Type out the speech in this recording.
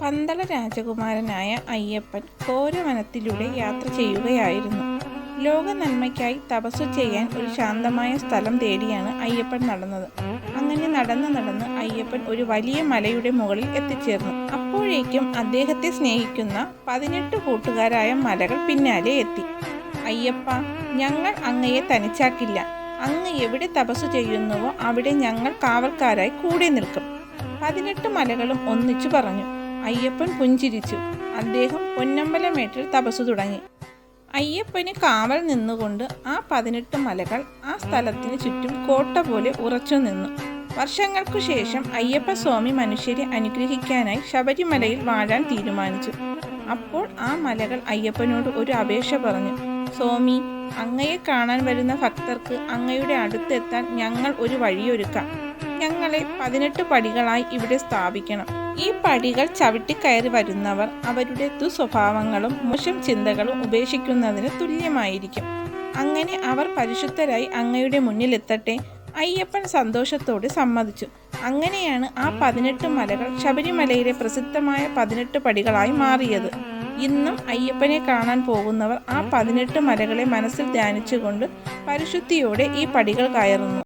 പന്തള രാജകുമാരനായ അയ്യപ്പൻ ഘോരവനത്തിലൂടെ യാത്ര ചെയ്യുകയായിരുന്നു. ലോക നന്മയ്ക്കായി തപസ്സു ചെയ്യാൻ ഒരു ശാന്തമായ സ്ഥലം തേടിയാണ് അയ്യപ്പൻ നടന്നത്. അങ്ങനെ നടന്ന് അയ്യപ്പൻ ഒരു വലിയ മലയുടെ മുകളിൽ എത്തിച്ചേർന്നു. അപ്പോഴേക്കും അദ്ദേഹത്തെ സ്നേഹിക്കുന്ന 18 കൂട്ടുകാരായ മലകൾ പിന്നാലെ എത്തി. അയ്യപ്പ, ഞങ്ങൾ അങ്ങയെ തനിച്ചാക്കില്ല. അങ്ങ് എവിടെ തപസ്സു ചെയ്യുന്നുവോ അവിടെ ഞങ്ങൾ കാവൽക്കാരായി കൂടെ നിൽക്കും. 18 മലകളും ഒന്നിച്ചു പറഞ്ഞു. അയ്യപ്പൻ പുഞ്ചിരിച്ചു. അദ്ദേഹം പൊന്നമ്പലമേട്ടിൽ തപസ്സു തുടങ്ങി. അയ്യപ്പന് കാവൽ നിന്നുകൊണ്ട് ആ 18 മലകൾ ആ സ്ഥലത്തിന് ചുറ്റും കോട്ട പോലെ ഉറച്ചു നിന്നു. വർഷങ്ങൾക്കു ശേഷം അയ്യപ്പസ്വാമി മനുഷ്യരെ അനുഗ്രഹിക്കാനായി ശബരിമലയിൽ വാഴാൻ തീരുമാനിച്ചു. അപ്പോൾ ആ മലകൾ അയ്യപ്പനോട് ഒരു അപേക്ഷ പറഞ്ഞു. സ്വാമി, അങ്ങയെ കാണാൻ വരുന്ന ഭക്തർക്ക് അങ്ങയുടെ അടുത്തെത്താൻ ഞങ്ങൾ ഒരു വഴിയൊരുക്കാം. ഞങ്ങളെ 18 പടികളായി ഇവിടെ സ്ഥാപിക്കണം. ഈ പടികൾ ചവിട്ടിക്കയറി വരുന്നവർ അവരുടെ ദുസ്വഭാവങ്ങളും മോശം ചിന്തകളും ഉപേക്ഷിക്കുന്നതിന് തുല്യമായിരിക്കും. അങ്ങനെ അവർ പരിശുദ്ധരായി അങ്ങയുടെ മുന്നിലെത്തട്ടെ. അയ്യപ്പൻ സന്തോഷത്തോടെ സമ്മതിച്ചു. അങ്ങനെയാണ് ആ 18 മലകൾ ശബരിമലയിലെ പ്രസിദ്ധമായ 18 പടികളായി മാറിയത്. ഇന്നും അയ്യപ്പനെ കാണാൻ പോകുന്നവർ ആ 18 മലകളെ മനസ്സിൽ ധ്യാനിച്ചുകൊണ്ട് പരിശുദ്ധിയോടെ ഈ പടികൾ കയറുന്നു.